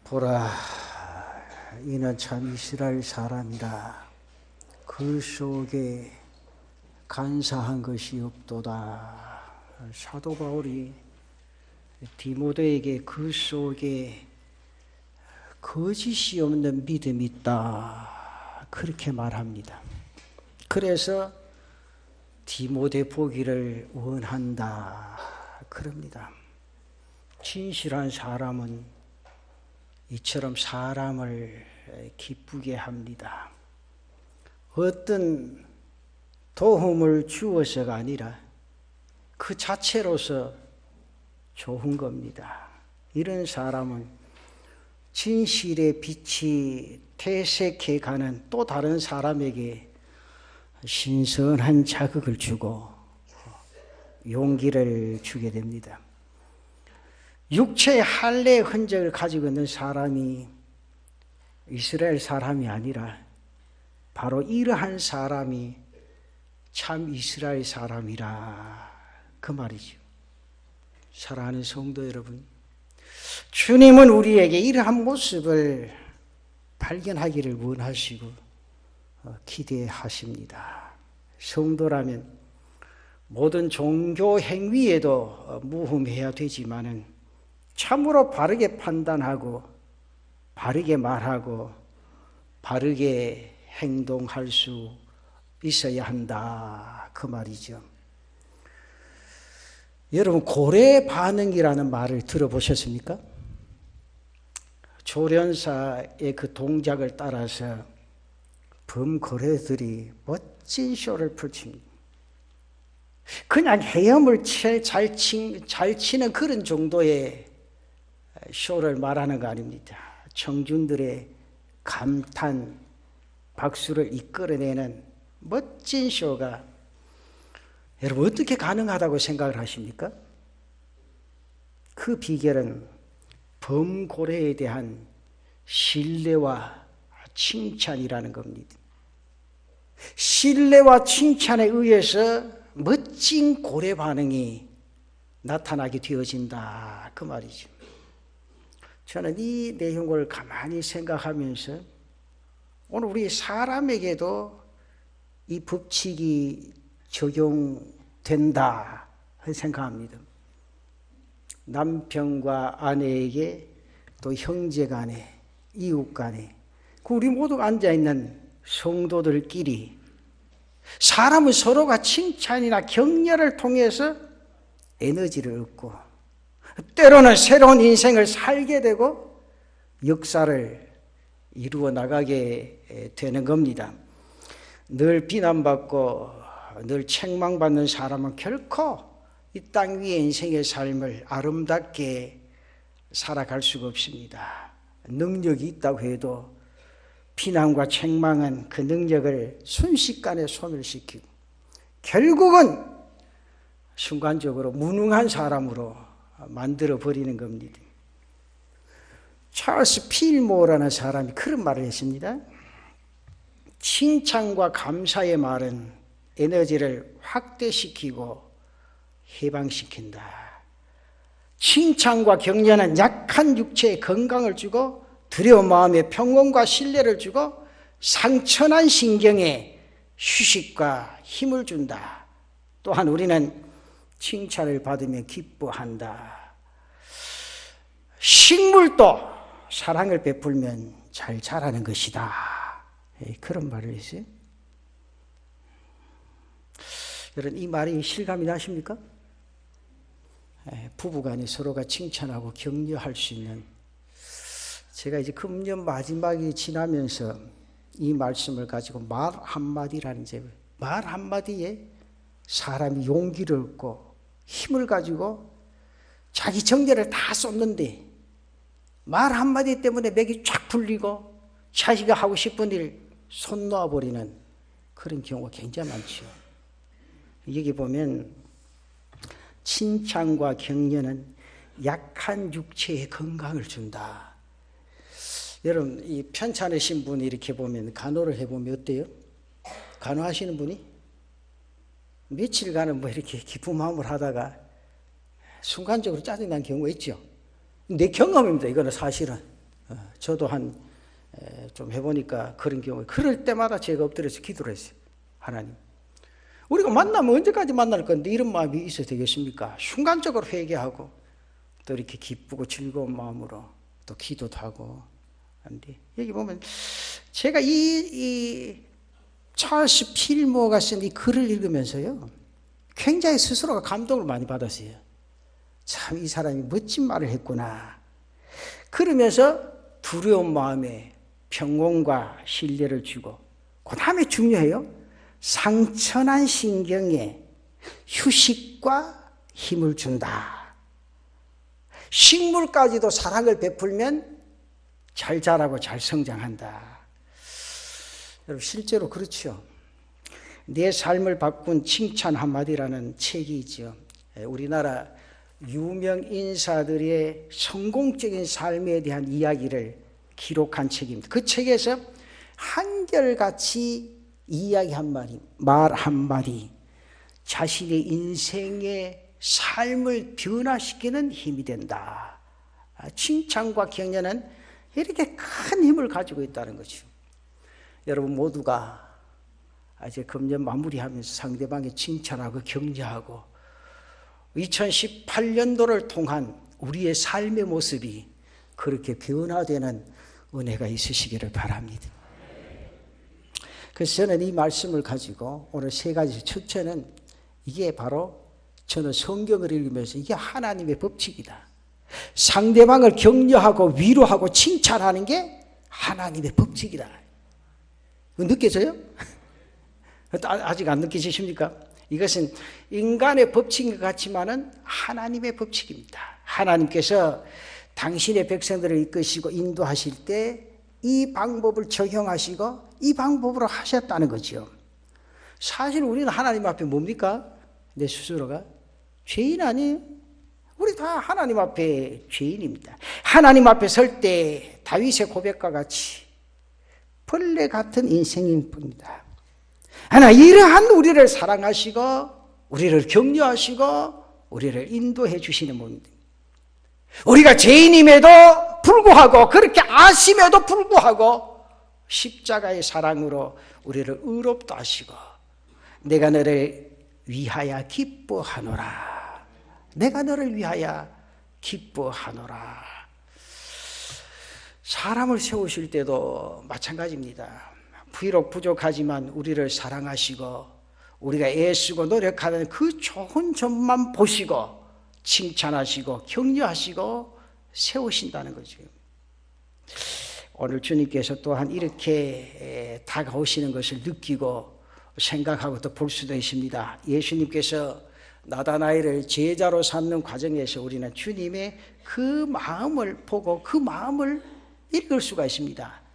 보라, 이는 참 이스라엘 사람이라. 그 속에 간사한 것이 없도다. 사도 바울이 디모데에게 그 속에 거짓이 없는 믿음이 있다, 그렇게 말합니다. 그래서 디모데 보기를 원한다, 그럽니다. 진실한 사람은 이처럼 사람을 기쁘게 합니다. 어떤 도움을 주어서가 아니라 그 자체로서 좋은 겁니다. 이런 사람은 진실의 빛이 퇴색해 가는 또 다른 사람에게 신선한 자극을 주고 용기를 주게 됩니다. 육체의 할례의 흔적을 가지고 있는 사람이 이스라엘 사람이 아니라 바로 이러한 사람이 참 이스라엘 사람이라, 그 말이죠. 사랑하는 성도 여러분, 주님은 우리에게 이러한 모습을 발견하기를 원하시고 기대하십니다. 성도라면 모든 종교 행위에도 무흠해야 되지만은 참으로 바르게 판단하고 바르게 말하고 바르게 행동할 수 있어야 한다, 그 말이죠. 여러분, 고래 반응이라는 말을 들어보셨습니까? 조련사의 그 동작을 따라서 범고래들이 멋진 쇼를 펼칩니다. 그냥 헤엄을 잘 치는 그런 정도의 쇼를 말하는 거 아닙니다. 청중들의 감탄, 박수를 이끌어내는 멋진 쇼가 여러분 어떻게 가능하다고 생각을 하십니까? 그 비결은 범고래에 대한 신뢰와 칭찬이라는 겁니다. 신뢰와 칭찬에 의해서 멋진 고래 반응이 나타나게 되어진다, 그 말이죠. 저는 이 내용을 가만히 생각하면서 오늘 우리 사람에게도 이 법칙이 적용된다 생각합니다. 남편과 아내에게, 또 형제 간에, 이웃 간에, 우리 모두가 앉아있는 성도들끼리 사람은 서로가 칭찬이나 격려를 통해서 에너지를 얻고 때로는 새로운 인생을 살게 되고 역사를 이루어 나가게 되는 겁니다. 늘 비난받고 늘 책망받는 사람은 결코 이 땅 위의 인생의 삶을 아름답게 살아갈 수가 없습니다. 능력이 있다고 해도 비난과 책망은 그 능력을 순식간에 소멸시키고 결국은 순간적으로 무능한 사람으로 만들어 버리는 겁니다. 찰스 필모어라는 사람이 그런 말을 했습니다. 칭찬과 감사의 말은 에너지를 확대시키고 해방시킨다. 칭찬과 격려는 약한 육체에 건강을 주고 두려운 마음에 평온과 신뢰를 주고 상처난 신경에 휴식과 힘을 준다. 또한 우리는 칭찬을 받으며 기뻐한다. 식물도 사랑을 베풀면 잘 자라는 것이다, 그런 말을 했어요. 여러분, 이 말이 실감이 나십니까? 부부간에 서로가 칭찬하고 격려할 수 있는, 제가 이제 금년 마지막이 지나면서 이 말씀을 가지고 말 한마디라는 제목, 말 한마디에 사람이 용기를 얻고 힘을 가지고 자기 정열을 다 쏟는데 말 한마디 때문에 맥이 쫙 풀리고 자기가 하고 싶은 일 손 놓아버리는 그런 경우가 굉장히 많죠. 여기 보면 칭찬과 격려는 약한 육체에 건강을 준다. 여러분, 이 편찮으신 분이 이렇게 보면 간호를 해보면 어때요? 간호하시는 분이 며칠간은 뭐 이렇게 기쁜 마음을 하다가 순간적으로 짜증난 경우가 있죠. 내 경험입니다. 이거는 사실은. 저도 좀 해보니까 그런 경우에 그럴 때마다 제가 엎드려서 기도를 했어요. 하나님, 우리가 만나면 언제까지 만날 건데 이런 마음이 있어야 되겠습니까? 순간적으로 회개하고 또 이렇게 기쁘고 즐거운 마음으로 또 기도도 하고. 한데 여기 보면 제가 이 찰스 필모어가 쓴 이 글을 읽으면서요, 굉장히 스스로가 감동을 많이 받았어요. 참 이 사람이 멋진 말을 했구나. 그러면서 두려운 마음에 평온과 신뢰를 주고, 그 다음에 중요해요. 상처난 신경에 휴식과 힘을 준다. 식물까지도 사랑을 베풀면 잘 자라고 잘 성장한다. 여러분, 실제로 그렇죠. 내 삶을 바꾼 칭찬 한마디라는 책이 있죠. 우리나라 유명 인사들의 성공적인 삶에 대한 이야기를 기록한 책입니다. 그 책에서 한결같이 이야기 한마디, 말 한마디, 자신의 인생의 삶을 변화시키는 힘이 된다. 칭찬과 격려는 이렇게 큰 힘을 가지고 있다는 거죠. 여러분 모두가 이제 금년 마무리하면서 상대방의 칭찬하고 격려하고 2018년도를 통한 우리의 삶의 모습이 그렇게 변화되는 은혜가 있으시기를 바랍니다. 그래서 저는 이 말씀을 가지고 오늘 세 가지, 첫째는 이게 바로 저는 성경을 읽으면서 이게 하나님의 법칙이다. 상대방을 격려하고 위로하고 칭찬하는 게 하나님의 법칙이다. 느껴져요? 아직 안 느끼십니까? 이것은 인간의 법칙인 것 같지만은 하나님의 법칙입니다. 하나님께서 당신의 백성들을 이끄시고 인도하실 때 이 방법을 적용하시고 이 방법으로 하셨다는 거죠. 사실 우리는 하나님 앞에 뭡니까? 내 스스로가 죄인 아니에요? 우리 다 하나님 앞에 죄인입니다. 하나님 앞에 설 때 다윗의 고백과 같이 벌레 같은 인생일 뿐이다. 하나 이러한 우리를 사랑하시고 우리를 격려하시고 우리를 인도해 주시는 분입니다. 우리가 죄인임에도 불구하고, 그렇게 아심에도 불구하고 십자가의 사랑으로 우리를 의롭다 하시고 내가 너를 위하여 기뻐하노라. 내가 너를 위하여 기뻐하노라. 사람을 세우실 때도 마찬가지입니다. 비록 부족하지만 우리를 사랑하시고 우리가 애쓰고 노력하는 그 좋은 점만 보시고 칭찬하시고 격려하시고 세우신다는 거죠. 오늘 주님께서 또한 이렇게 다가오시는 것을 느끼고 생각하고 또 볼 수도 있습니다. 예수님께서 나다나엘을 제자로 삼는 과정에서 우리는 주님의 그 마음을 보고 그 마음을 읽을 수가 있습니다.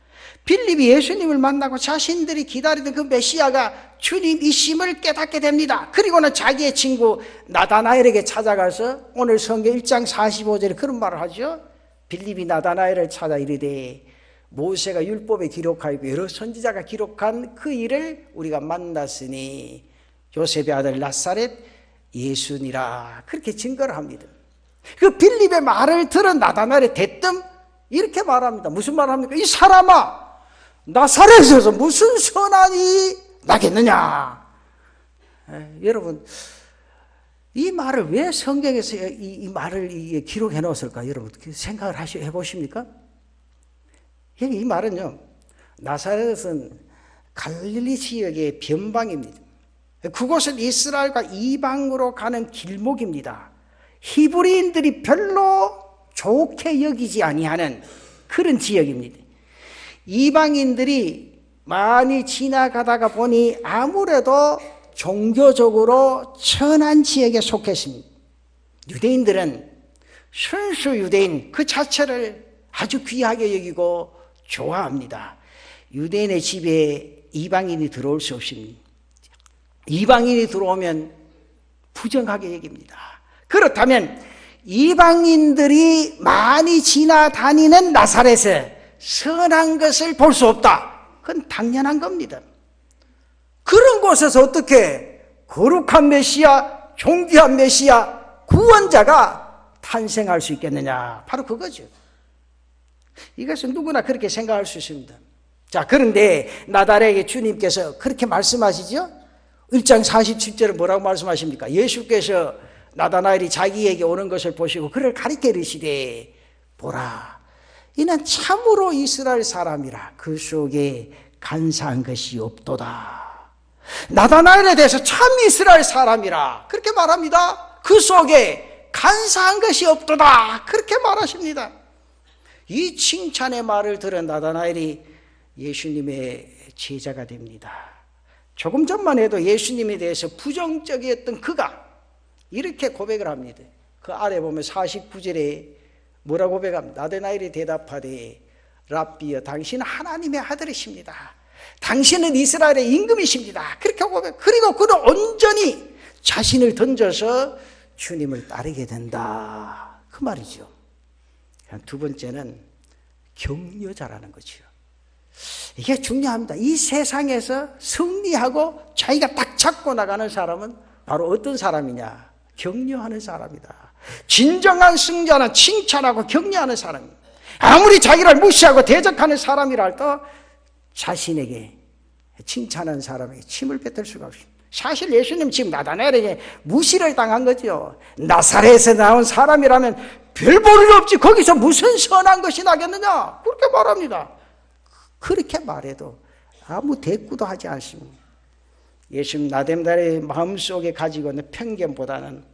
빌립이 예수님을 만나고 자신들이 기다리던 그 메시아가 주님이심을 깨닫게 됩니다. 그리고는 자기의 친구 나다나엘에게 찾아가서 오늘 성경 1장 45절에 그런 말을 하죠. 빌립이 나다나엘을 찾아 이르되 모세가 율법에 기록하고 여러 선지자가 기록한 그 일을 우리가 만났으니 요셉의 아들 나사렛 예수니라. 그렇게 증거를 합니다. 그 빌립의 말을 들은 나다나엘의 대뜸 이렇게 말합니다. 무슨 말을 합니까? 이 사람아, 나사렛에서 무슨 선한이 나겠느냐. 여러분, 이 말을 왜 성경에서 이 말을 기록해 놓았을까? 여러분 생각을 해보십니까? 이 말은요, 나사렛은 갈릴리 지역의 변방입니다. 그곳은 이스라엘과 이방으로 가는 길목입니다. 히브리인들이 별로 좋게 여기지 아니하는 그런 지역입니다. 이방인들이 많이 지나가다가 보니 아무래도 종교적으로 천한 지역에 속했습니다. 유대인들은 순수 유대인 그 자체를 아주 귀하게 여기고 좋아합니다. 유대인의 집에 이방인이 들어올 수 없습니다. 이방인이 들어오면 부정하게 여깁니다. 그렇다면 이방인들이 많이 지나다니는 나사렛에 선한 것을 볼 수 없다. 그건 당연한 겁니다. 그런 곳에서 어떻게 거룩한 메시아, 존귀한 메시아, 구원자가 탄생할 수 있겠느냐. 바로 그거죠. 이것은 누구나 그렇게 생각할 수 있습니다. 자, 그런데 나단에게 주님께서 그렇게 말씀하시죠? 1장 47절에 뭐라고 말씀하십니까? 예수께서 나다나엘이 자기에게 오는 것을 보시고 그를 가리켜 이르시되 보라, 이는 참으로 이스라엘 사람이라 그 속에 간사한 것이 없도다. 나다나엘에 대해서 참 이스라엘 사람이라 그렇게 말합니다. 그 속에 간사한 것이 없도다 그렇게 말하십니다. 이 칭찬의 말을 들은 나다나엘이 예수님의 제자가 됩니다. 조금 전만 해도 예수님에 대해서 부정적이었던 그가 이렇게 고백을 합니다. 그 아래 보면 49절에 뭐라고 고백합니다. 나다나엘이 대답하되 랍비여, 당신은 하나님의 아들이십니다. 당신은 이스라엘의 임금이십니다. 그렇게 고백. 그리고 그는 온전히 자신을 던져서 주님을 따르게 된다. 그 말이죠. 두 번째는 격려자라는 거죠. 이게 중요합니다. 이 세상에서 승리하고 자기가 딱 잡고 나가는 사람은 바로 어떤 사람이냐? 격려하는 사람이다. 진정한 승자는 칭찬하고 격려하는 사람입니다. 아무리 자기를 무시하고 대적하는 사람이라 할지라도 자신에게 칭찬하는 사람에게 침을 뱉을 수가 없습니다. 사실 예수님 지금 나다나엘에게 무시를 당한 거죠. 나사렛에서 나온 사람이라면 별 볼 일 없지 거기서 무슨 선한 것이 나겠느냐 그렇게 말합니다. 그렇게 말해도 아무 대꾸도 하지 않습니다. 예수님 나다나엘의 마음속에 가지고 있는 편견보다는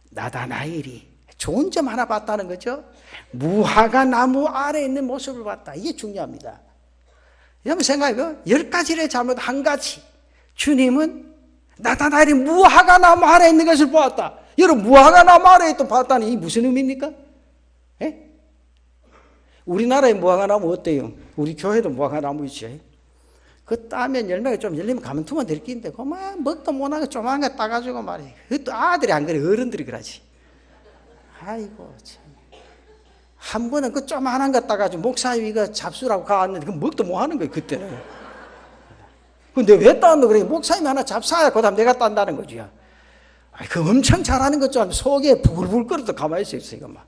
나다나엘이 좋은 점 하나 봤다는 거죠. 무화과 나무 아래에 있는 모습을 봤다. 이게 중요합니다. 여러분 생각해봐요. 10가지를 잘못 한 가지. 주님은 나다나엘이 무화과 나무 아래에 있는 것을 보았다. 여러분 무화과 나무 아래에 또 봤다니 이게 무슨 의미입니까? 에? 우리나라의 무화과 나무 어때요? 우리 교회도 무화과 나무 있지. 그 따면 열매가 좀 열리면 가만두면 될 끼인데 그만 먹도 못하게 조그만 거 따가지고 말이야. 그것도 아들이 안 그래, 어른들이 그러지. 아이고 참. 한 번은 그 조그만한 거 따가지고 목사님 이거 잡수라고 가왔는데 그 먹도 못하는 거예요 그때는. 근데 왜 따는데 그래? 목사님이 하나 잡사야 그 다음 내가 딴다는 거지. 그 엄청 잘하는 것 좀 속에 부글부글 끓어도 가만히 있어 이거 막.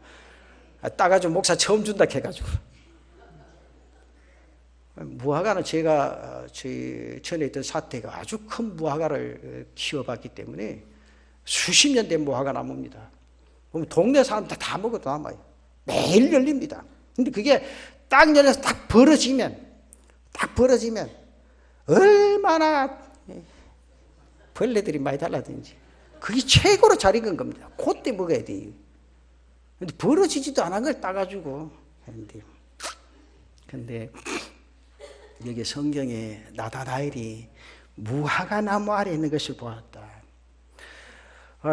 따가지고 목사 처음 준다 해가지고. 무화과는 제가 저희 전에 있던 사태가 아주 큰 무화과를 키워봤기 때문에 수십 년 된 무화과 나무입니다. 그럼 동네 사람들 다 먹어도 남아요. 매일 열립니다. 근데 그게 딱 열려서 딱 벌어지면 얼마나 벌레들이 많이 달라든지 그게 최고로 잘 익은 겁니다. 그때 먹어야 돼요. 근데 벌어지지도 않은 걸 따가지고 했는데 근데 여기 성경에 나다나엘이 무화과 나무 아래에 있는 것을 보았다.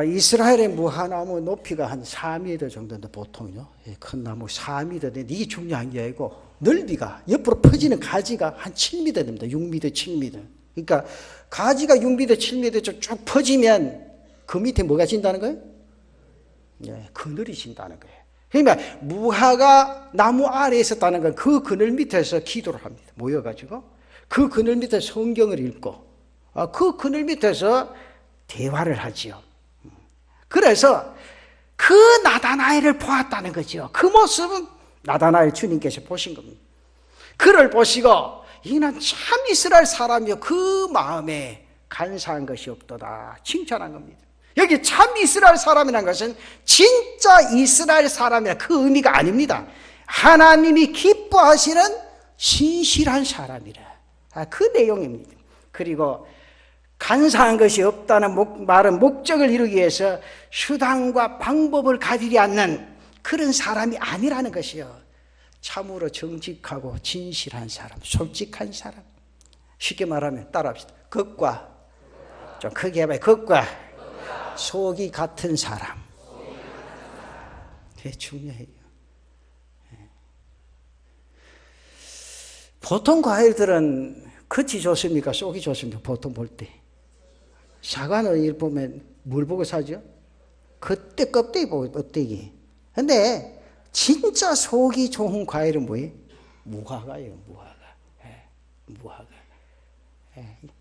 이스라엘의 무화과나무 높이가 한 4m 정도인데 보통요. 큰 나무 4m인데 이게 중요한 게 아니고 넓이가 옆으로 퍼지는 가지가 한 7m 됩니다. 6m, 7m. 그러니까 가지가 6m, 7m 쭉 퍼지면 그 밑에 뭐가 진다는 거예요? 그늘이 진다는 거예요. 그러니까 무화과 나무 아래에 있었다는 건 그 그늘 밑에서 기도를 합니다. 모여가지고 그 그늘 밑에 성경을 읽고 그 그늘 밑에서 대화를 하지요. 그래서 그 나다나엘을 보았다는 거죠. 그 모습은 나다나엘 주님께서 보신 겁니다. 그를 보시고 이는 참 이스라엘 사람이요 그 마음에 간사한 것이 없도다 칭찬한 겁니다. 여기 참 이스라엘 사람이라는 것은 진짜 이스라엘 사람이라 그 의미가 아닙니다. 하나님이 기뻐하시는 신실한 사람이라 그 내용입니다. 그리고 간사한 것이 없다는 말은 목적을 이루기 위해서 수단과 방법을 가리지 않는 그런 사람이 아니라는 것이요. 참으로 정직하고 진실한 사람, 솔직한 사람. 쉽게 말하면 따라합시다. 겉과 좀 크게 해봐요. 겉과 속이 같은 사람. 그게 중요해요. 보통 과일들은 겉이 좋습니까? 속이 좋습니까? 보통 볼 때. 사과는 일 보면 뭘 보고 사죠? 겉에 껍데기 보고 껍데기. 근데 진짜 속이 좋은 과일은 뭐예요? 무화과예요. 무화과.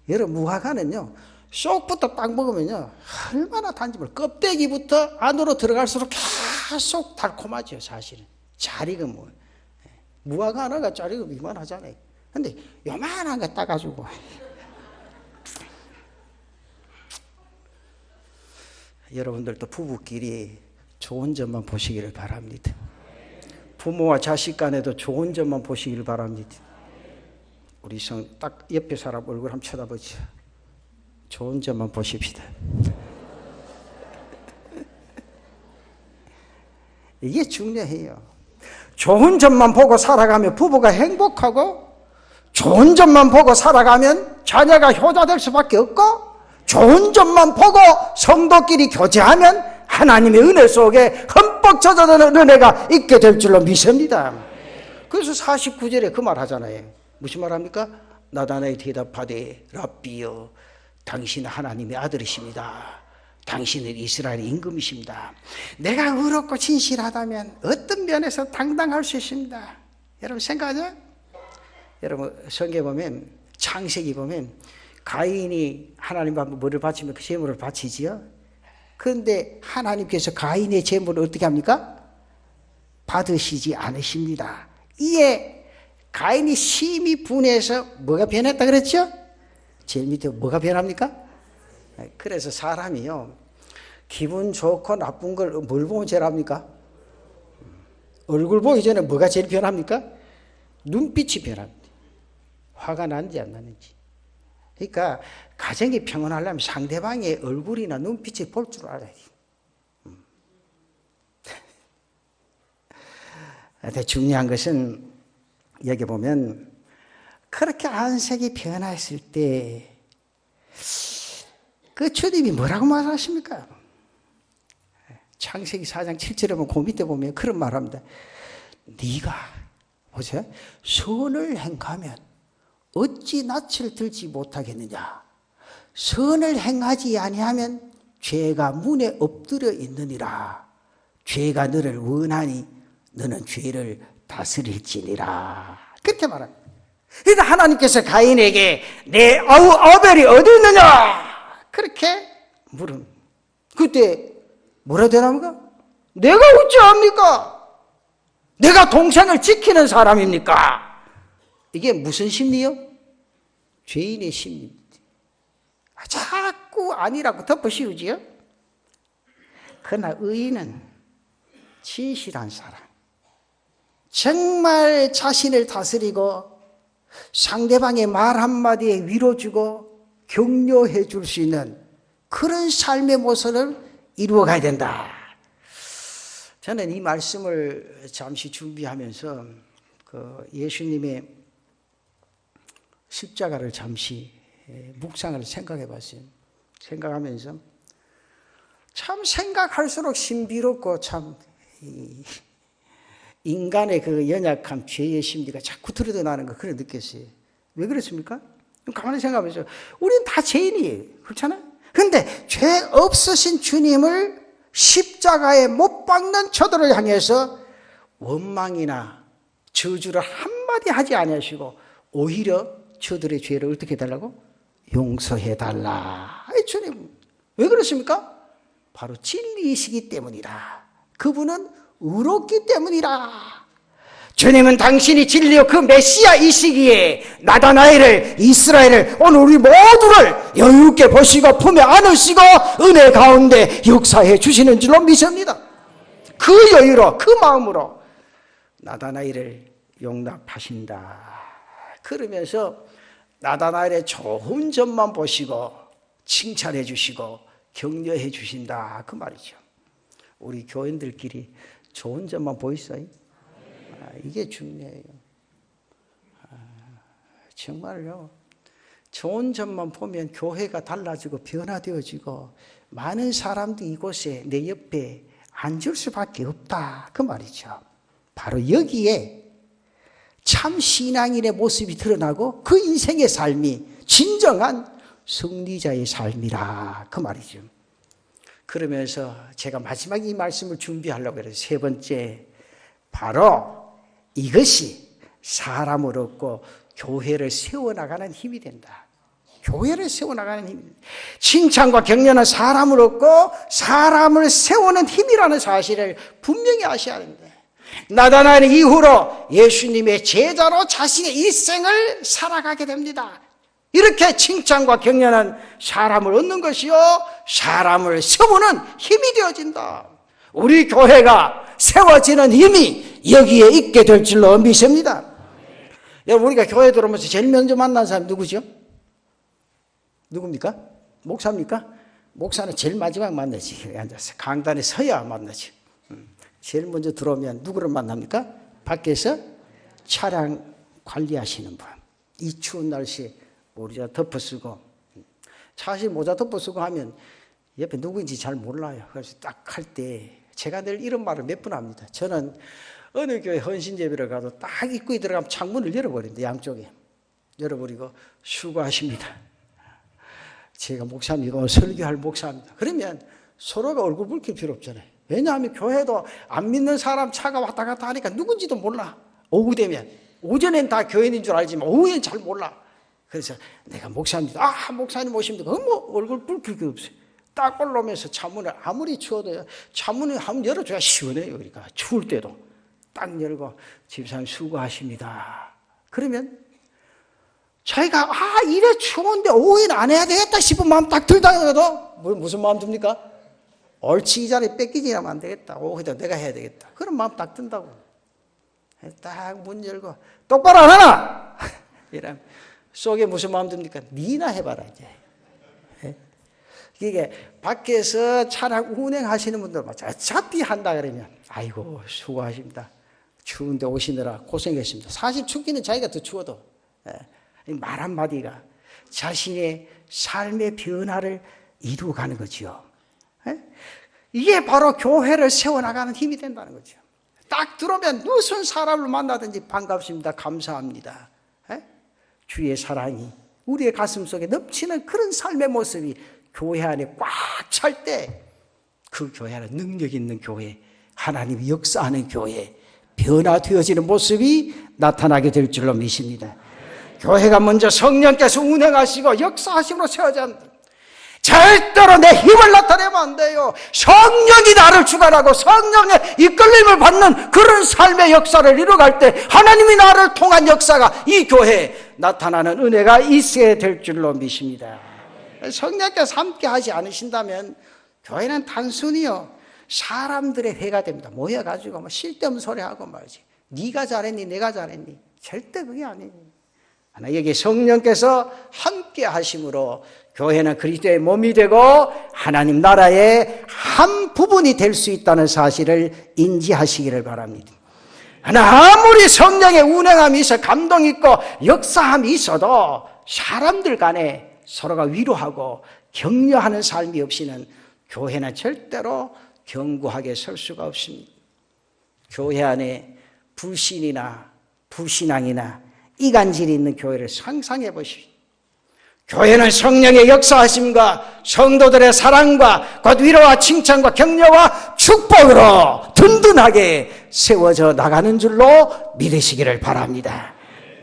여러분 무화과는요. 쏙부터 딱 먹으면요. 얼마나 단지 몰라. 껍데기부터 안으로 들어갈수록 계속 달콤하죠. 사실은. 잘 익으면. 무화과 하나가 짜리가 이만하잖아요. 근데 요만한 거 따가지고. 여러분들도 부부끼리 좋은 점만 보시기를 바랍니다. 부모와 자식 간에도 좋은 점만 보시기를 바랍니다. 우리 성 딱 옆에 사람 얼굴 한번 쳐다보죠. 좋은 점만 보십시다. 이게 중요해요. 좋은 점만 보고 살아가면 부부가 행복하고, 좋은 점만 보고 살아가면 자녀가 효자될 수밖에 없고, 좋은 점만 보고 성도끼리 교제하면 하나님의 은혜 속에 흠뻑 젖어드는 은혜가 있게 될 줄로 믿습니다. 그래서 49절에 그 말 하잖아요. 무슨 말 합니까? 나다나엘 대답하되 랍비여 당신은 하나님의 아들이십니다. 당신은 이스라엘의 임금이십니다. 내가 의롭고 진실하다면 어떤 면에서 당당할 수 있습니다. 여러분 생각하죠? 여러분 성경에 보면, 창세기 보면 가인이 하나님 앞에 뭐를 바치면 그 제물을 바치지요. 그런데 하나님께서 가인의 제물을 어떻게 합니까? 받으시지 않으십니다. 이에 가인이 심히 분해서 뭐가 변했다 그랬죠? 제일 밑에 뭐가 변합니까? 그래서 사람이요, 기분 좋고 나쁜 걸 뭘 보면 제일 합니까? 얼굴 보기 전에 뭐가 제일 변합니까? 눈빛이 변합니다. 화가 나는지 안 나는지. 그러니까 가정이 평온하려면 상대방의 얼굴이나 눈빛을 볼 줄 알아야 돼요. 근데 중요한 것은 여기 보면 그렇게 안색이 변화했을 때 그 주님이 뭐라고 말하십니까? 창세기 4장 7절에 보면 그 밑에 보면 그런 말합니다. 네가 보세요. 선을 행하면 어찌 낯을 들지 못하겠느냐. 선을 행하지 아니하면 죄가 문에 엎드려 있느니라. 죄가 너를 원하니 너는 죄를 다스릴지니라. 그렇게 말합니다. 그러니까 하나님께서 가인에게 내 아벨이 어디 있느냐 그렇게 물음. 그때 뭐라 대답합니까? 내가 어찌합니까? 내가 동생을 지키는 사람입니까? 이게 무슨 심리요? 죄인의 심리입니다. 자꾸 아니라고 덮어씌우지요. 그러나 의인은 진실한 사람, 정말 자신을 다스리고 상대방의 말 한마디에 위로주고 격려해 줄 수 있는 그런 삶의 모습을 이루어가야 된다. 저는 이 말씀을 잠시 준비하면서 그 예수님의 십자가를 잠시 묵상을 생각해 봤어요. 생각하면서 참 생각할수록 신비롭고 참 인간의 그 연약한 죄의 심리가 자꾸 드러나는 거 그걸 느꼈어요. 왜 그렇습니까? 가만히 생각하면서 우리는 다 죄인이에요. 그렇잖아요? 근데 죄 없으신 주님을 십자가에 못 박는 저들을 향해서 원망이나 저주를 한마디 하지 아니하시고 오히려 저들의 죄를 어떻게 해달라고? 용서해달라. 주님 왜 그렇습니까? 바로 진리이시기 때문이라. 그분은 의롭기 때문이라. 주님은 당신이 진리요 그 메시아이시기에 나다나엘을, 이스라엘을, 오늘 우리 모두를 여유있게 보시고 품에 안으시고 은혜 가운데 역사해 주시는 줄로 믿습니다. 그 여유로, 그 마음으로 나다나엘을 용납하신다. 그러면서 나다나엘의 좋은 점만 보시고 칭찬해 주시고 격려해 주신다. 그 말이죠. 우리 교인들끼리 좋은 점만 보이세요? 이게 중요해요. 정말요. 좋은 점만 보면 교회가 달라지고 변화되어지고 많은 사람들이 이곳에 내 옆에 앉을 수밖에 없다. 그 말이죠. 바로 여기에 참 신앙인의 모습이 드러나고 그 인생의 삶이 진정한 승리자의 삶이라. 그 말이죠. 그러면서 제가 마지막에 이 말씀을 준비하려고 해서 세 번째, 바로 이것이 사람을 얻고 교회를 세워나가는 힘이 된다. 교회를 세워나가는 힘이 된다. 칭찬과 격려는 사람을 얻고 사람을 세우는 힘이라는 사실을 분명히 아셔야 됩니다. 나다나엘 이후로 예수님의 제자로 자신의 일생을 살아가게 됩니다. 이렇게 칭찬과 격려는 사람을 얻는 것이요 사람을 세우는 힘이 되어진다. 우리 교회가 세워지는 힘이 여기에 있게 될 줄로 믿습니다. 여러분, 우리가 교회 들어오면서 제일 먼저 만난 사람이 누구죠? 누굽니까? 목사입니까? 목사는 제일 마지막 만나지. 여기 앉아서 강단에 서야 만나지. 제일 먼저 들어오면 누구를 만납니까? 밖에서 차량 관리하시는 분. 이 추운 날씨에 모자 덮어쓰고, 사실 모자 덮어쓰고 하면 옆에 누구인지 잘 몰라요. 그래서 딱 할 때 제가 늘 이런 말을 몇 번 합니다. 저는 어느 교회 헌신예배를 가도 딱 입구에 들어가면 창문을 열어버립니다. 양쪽에 열어버리고 수고하십니다. 제가 목사님이고 설교할 목사입니다. 그러면 서로가 얼굴 붉힐 필요 없잖아요. 왜냐하면 교회도 안 믿는 사람 차가 왔다 갔다 하니까 누군지도 몰라. 오후 되면 오전엔 다 교인인 줄 알지만 오후엔 잘 몰라. 그래서 내가 목사입니다. 아, 목사님 오십니까? 뭐 얼굴 붉힐 게 없어요. 딱 올라오면서 창문을 아무리 추워도 창문을 한번 열어줘야 시원해요. 그러니까 추울 때도 딱 열고 집사님 수고하십니다. 그러면 자기가 이래 추운데 오후에는 안 해야 되겠다 싶은 마음 딱 들다가도 무슨 마음 듭니까? 얼치기 전에 뺏기지 하면 안 되겠다. 오후에도 내가 해야 되겠다. 그런 마음 딱 든다고. 딱 문 열고 똑바로 안 하나? 이러면 속에 무슨 마음 듭니까? 니나 해봐라 이제. 이게 밖에서 차량 운행하시는 분들 어차피 한다 그러면 아이고 수고하십니다. 추운데 오시느라 고생했습니다. 사실 춥기는 자기가 더 추워도 말 한마디가 자신의 삶의 변화를 이루어가는 거지요. 이게 바로 교회를 세워나가는 힘이 된다는 거죠. 딱 들어오면 무슨 사람을 만나든지 반갑습니다. 감사합니다. 주의 사랑이 우리의 가슴 속에 넘치는 그런 삶의 모습이 교회 안에 꽉 찰 때 그 교회는 능력 있는 교회, 하나님이 역사하는 교회, 변화되어지는 모습이 나타나게 될 줄로 믿습니다. 교회가 먼저 성령께서 운행하시고 역사하심으로 세워져야 합니다. 절대로 내 힘을 나타내면 안 돼요. 성령이 나를 주관하고 성령의 이끌림을 받는 그런 삶의 역사를 이루어갈 때 하나님이 나를 통한 역사가 이 교회에 나타나는 은혜가 있어야 될 줄로 믿습니다. 성령께서 함께 하지 않으신다면 교회는 단순히요 사람들의 회가 됩니다. 모여가지고 뭐 쓸데없는 소리하고 말이지. 네가 잘했니 내가 잘했니 절대 그게 아니에요. 하나 여기 성령께서 함께 하심으로 교회는 그리스도의 몸이 되고 하나님 나라의 한 부분이 될 수 있다는 사실을 인지하시기를 바랍니다. 하나 아무리 성령의 운행함이 있어 감동이 있고 역사함이 있어도 사람들 간에 서로가 위로하고 격려하는 삶이 없이는 교회는 절대로 견고하게 설 수가 없습니다. 교회 안에 불신이나 불신앙이나 이간질이 있는 교회를 상상해 보십시오. 교회는 성령의 역사하심과 성도들의 사랑과 곧 위로와 칭찬과 격려와 축복으로 든든하게 세워져 나가는 줄로 믿으시기를 바랍니다.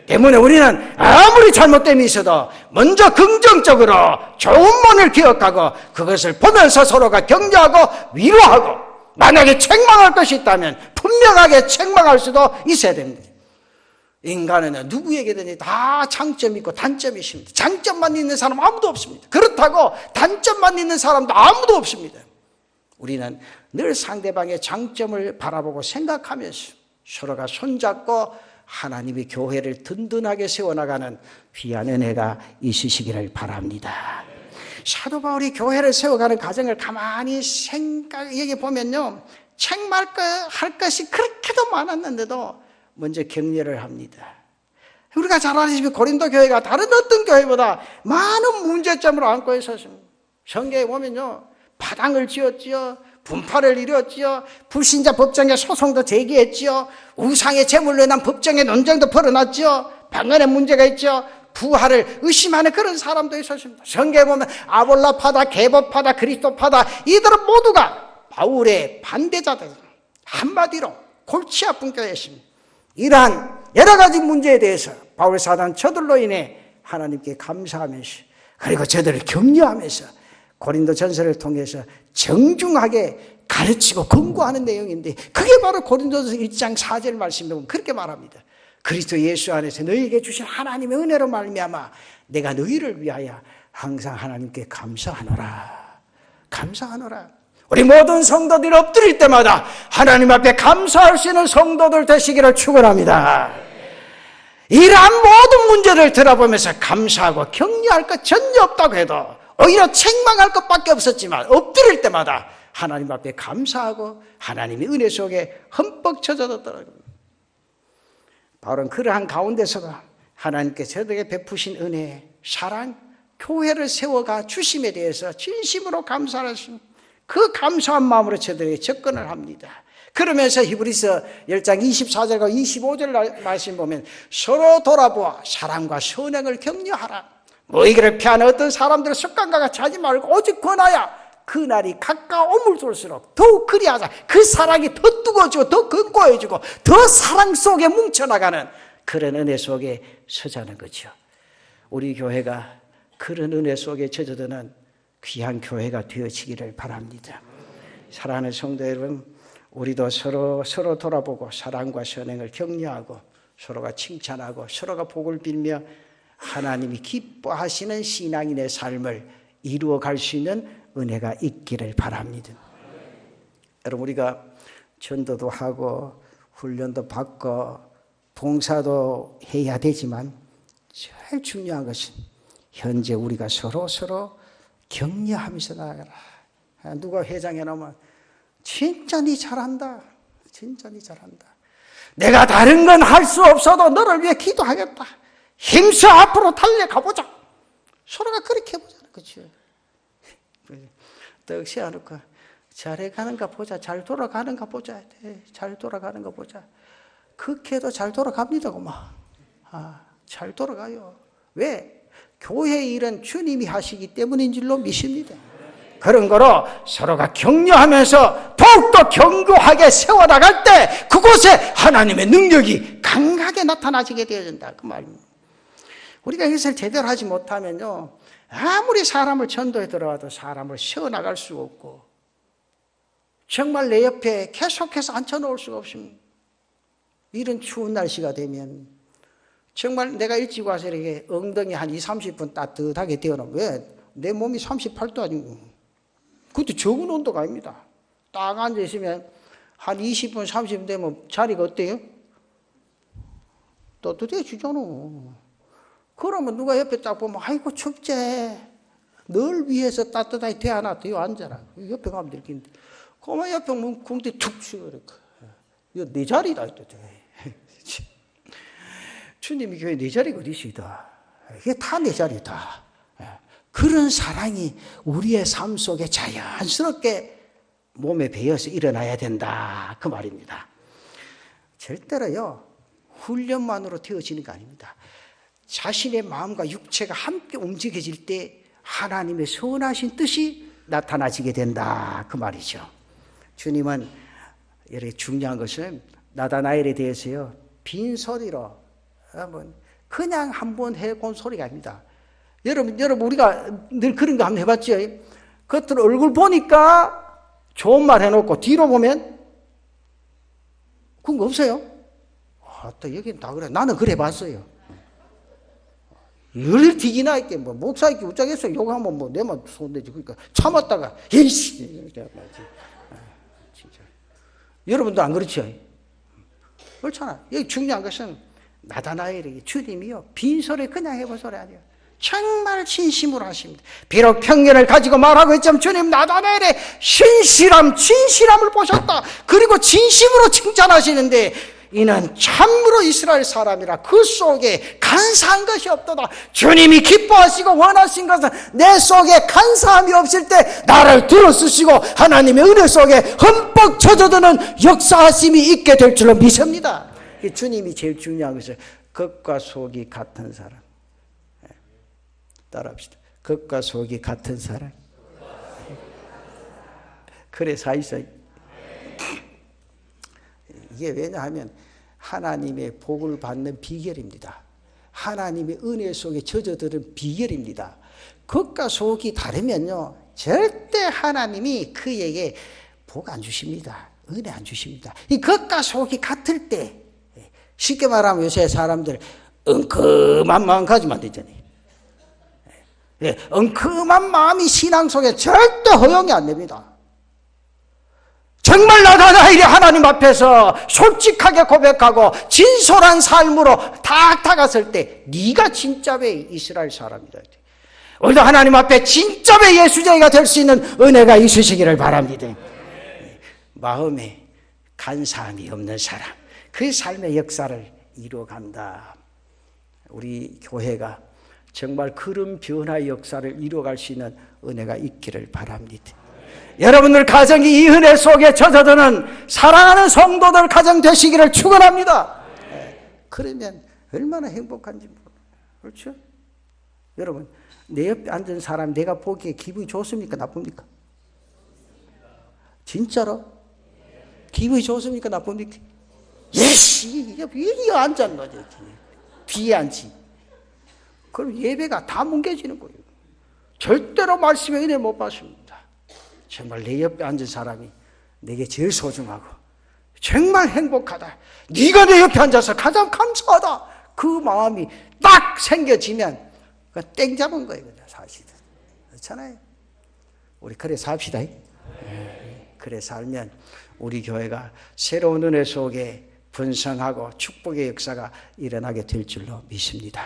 때문에 우리는 아무리 잘못됨이 있어도 먼저 긍정적으로 좋은 면을 기억하고 그것을 보면서 서로가 격려하고 위로하고 만약에 책망할 것이 있다면 분명하게 책망할 수도 있어야 됩니다. 인간은 누구에게든지 다 장점이 있고 단점이 있습니다. 장점만 있는 사람 아무도 없습니다. 그렇다고 단점만 있는 사람도 아무도 없습니다. 우리는 늘 상대방의 장점을 바라보고 생각하면서 서로가 손잡고 하나님의 교회를 든든하게 세워나가는 귀한 은혜가 있으시기를 바랍니다. 사도 바울이 교회를 세워가는 과정을 가만히 생각해 보면요 책망할 것이 그렇게도 많았는데도 먼저 격려를 합니다. 우리가 잘 아시면 고린도 교회가 다른 어떤 교회보다 많은 문제점을 안고 있었습니다. 성경에 보면요 파당을 지었지요, 분파를 이뤘지요, 불신자 법정에 소송도 제기했지요, 우상의 제물로 인한 법정의 논쟁도 벌어났지요, 방언에 문제가 있죠, 부활을 의심하는 그런 사람도 있었습니다. 성경에 보면 아볼라파다, 계보파다, 그리스도파다 이들은 모두가 바울의 반대자들, 한마디로 골치 아픈 교회였습니다. 이러한 여러 가지 문제에 대해서 바울 사도는 저들로 인해 하나님께 감사하면서 그리고 저들을 격려하면서 고린도 전서를 통해서 정중하게 가르치고 권고하는 내용인데 그게 바로 고린도전서 1장 4절 말씀에 보면 그렇게 말합니다. 그리스도 예수 안에서 너희에게 주신 하나님의 은혜로 말미암아 내가 너희를 위하여 항상 하나님께 감사하노라. 감사하노라. 우리 모든 성도들이 엎드릴 때마다 하나님 앞에 감사할 수 있는 성도들 되시기를 축원합니다. 이러한 모든 문제를 들어보면서 감사하고 격려할 것 전혀 없다고 해도 오히려 책망할 것밖에 없었지만 엎드릴 때마다 하나님 앞에 감사하고 하나님의 은혜 속에 흠뻑 젖어들었더라고요. 바울은 그러한 가운데서가 하나님께 저들에게 베푸신 은혜, 사랑, 교회를 세워가 주심에 대해서 진심으로 감사하십니다. 그 감사한 마음으로 저들에게 접근을 합니다. 그러면서 히브리서 10장 24절과 25절 말씀 보면 서로 돌아보아 사랑과 선행을 격려하라. 너희를 피하는 어떤 사람들의 습관과 같이 하지 말고 오직 권하여 그날이 가까움을 둘수록 더욱 그리하자. 그 사랑이 더 뜨거워지고 더 견고해지고 더 사랑 속에 뭉쳐나가는 그런 은혜 속에 서자는 거죠. 우리 교회가 그런 은혜 속에 젖어드는 귀한 교회가 되어지기를 바랍니다. 사랑하는 성도 여러분, 우리도 서로 돌아보고 사랑과 선행을 격려하고 서로가 칭찬하고 서로가 복을 빌며 하나님이 기뻐하시는 신앙인의 삶을 이루어 갈 수 있는 은혜가 있기를 바랍니다. 여러분, 우리가 전도도 하고 훈련도 받고 봉사도 해야 되지만 제일 중요한 것은 현재 우리가 서로 격려하면서 나아가라. 누가 회장해 놓으면 진짜 니 잘한다. 진짜 니 잘한다. 내가 다른 건 할 수 없어도 너를 위해 기도하겠다. 힘써 앞으로 달려가보자. 서로가 그렇게 해보자는 거죠. 떡 세워놓고 잘해가는가 보자. 잘 돌아가는가 보자. 잘 돌아가는가 보자. 그렇게 해도 잘 돌아갑니다. 잘 돌아가요. 왜? 교회 일은 주님이 하시기 때문인 줄로 믿습니다. 그런 거로 서로가 격려하면서 더욱더 견고하게 세워나갈 때 그곳에 하나님의 능력이 강하게 나타나지게 되어진다. 그 말입니다. 우리가 이것을 제대로 하지 못하면요, 아무리 사람을 전도에 들어와도 사람을 세워나갈 수가 없고 정말 내 옆에 계속해서 앉혀놓을 수가 없습니다. 이런 추운 날씨가 되면 정말 내가 일찍 와서 이렇게 엉덩이 한 20-30분 따뜻하게 데워놓으면 왜? 내 몸이 38도 아니고 그것도 적은 온도가 아닙니다. 딱 앉아있으면 한 20분 30분 되면 자리가 어때요? 따뜻해지잖아. 그러면 누가 옆에 딱 보면 아이고 춥제. 널 위해서 따뜻하게 대 하나 더 앉아라. 옆에 가면 되겠는데 그만 옆에 궁디 툭 치고 이거 내 자리다. 주님이 교회 내 자리가 어디 있다. 이게 다 내 자리다. 그런 사랑이 우리의 삶 속에 자연스럽게 몸에 배어서 일어나야 된다. 그 말입니다. 절대로요, 훈련만으로 되어지는 거 아닙니다. 자신의 마음과 육체가 함께 움직여질 때 하나님의 선하신 뜻이 나타나지게 된다. 그 말이죠. 주님은 이렇게 중요한 것은 나다나엘에 대해서요, 빈소리로 그냥 한번 해본 소리가 아닙니다. 여러분 우리가 늘 그런 거 한번 해봤죠? 겉으로 얼굴 보니까 좋은 말 해놓고 뒤로 보면 그런 거 없어요? 또 여기는 다 그래. 나는 그래 봤어요. 열 뒤기나 있게 목사님께 우짜겠어 욕하면 내만 손대지. 그러니까 참았다가 에이씨 진짜 여러분도 안 그렇죠? 그렇잖아. 여기 중요한 것은 나다나엘에게 주님이요, 빈소리 그냥 해본 소리 아니에요. 정말 진심으로 하십니다. 비록 편견을 가지고 말하고 있지만 주님 나다나엘의 진실함을 보셨다. 그리고 진심으로 칭찬하시는데 이는 참으로 이스라엘 사람이라 그 속에 간사한 것이 없도다. 주님이 기뻐하시고 원하신 것은 내 속에 간사함이 없을 때 나를 들어쓰시고 하나님의 은혜 속에 흠뻑 젖어드는 역사하심이 있게 될 줄로 믿습니다. 주님이 제일 중요한 것은 겉과 속이 같은 사람. 따라합시다. 겉과 속이 같은 사람. 그래 사이사이. 이게 왜냐하면 하나님의 복을 받는 비결입니다. 하나님의 은혜 속에 젖어드는 비결입니다. 겉과 속이 다르면요, 절대 하나님이 그에게 복 안 주십니다. 은혜 안 주십니다. 이 겉과 속이 같을 때, 쉽게 말하면 요새 사람들 엉큼한 마음 가지면 안 되잖아요. 엉큼한 마음이 신앙 속에 절대 허용이 안 됩니다. 정말 나가 이래 하나님 앞에서 솔직하게 고백하고 진솔한 삶으로 딱 다가설 때 네가 진짜의 이스라엘 사람이다. 오늘도 하나님 앞에 진짜의 예수쟁이가 될 수 있는 은혜가 있으시기를 바랍니다. 마음에 간사함이 없는 사람, 그 삶의 역사를 이루어간다. 우리 교회가 정말 그런 변화의 역사를 이루어갈 수 있는 은혜가 있기를 바랍니다. 여러분들 가정이 이 은혜 속에 젖어드는 사랑하는 성도들 가정 되시기를 축원합니다. 그러면 얼마나 행복한지 몰라요. 그렇죠? 여러분, 내 옆에 앉은 사람 내가 보기에 기분이 좋습니까? 나쁩니까? 진짜로? 기분이 좋습니까? 나쁩니까? 예씨, 여기 앉았노, 뒤에 앉지. 그럼 예배가 다 뭉개지는 거예요. 절대로 말씀의 은혜 못 받습니다. 정말 내 옆에 앉은 사람이 내게 제일 소중하고 정말 행복하다. 네가 내 옆에 앉아서 가장 감사하다. 그 마음이 딱 생겨지면 땡 잡은 거예요, 사실은. 그렇잖아요. 우리 그래 삽시다. 그래 살면 우리 교회가 새로운 은혜 속에 분성하고 축복의 역사가 일어나게 될 줄로 믿습니다.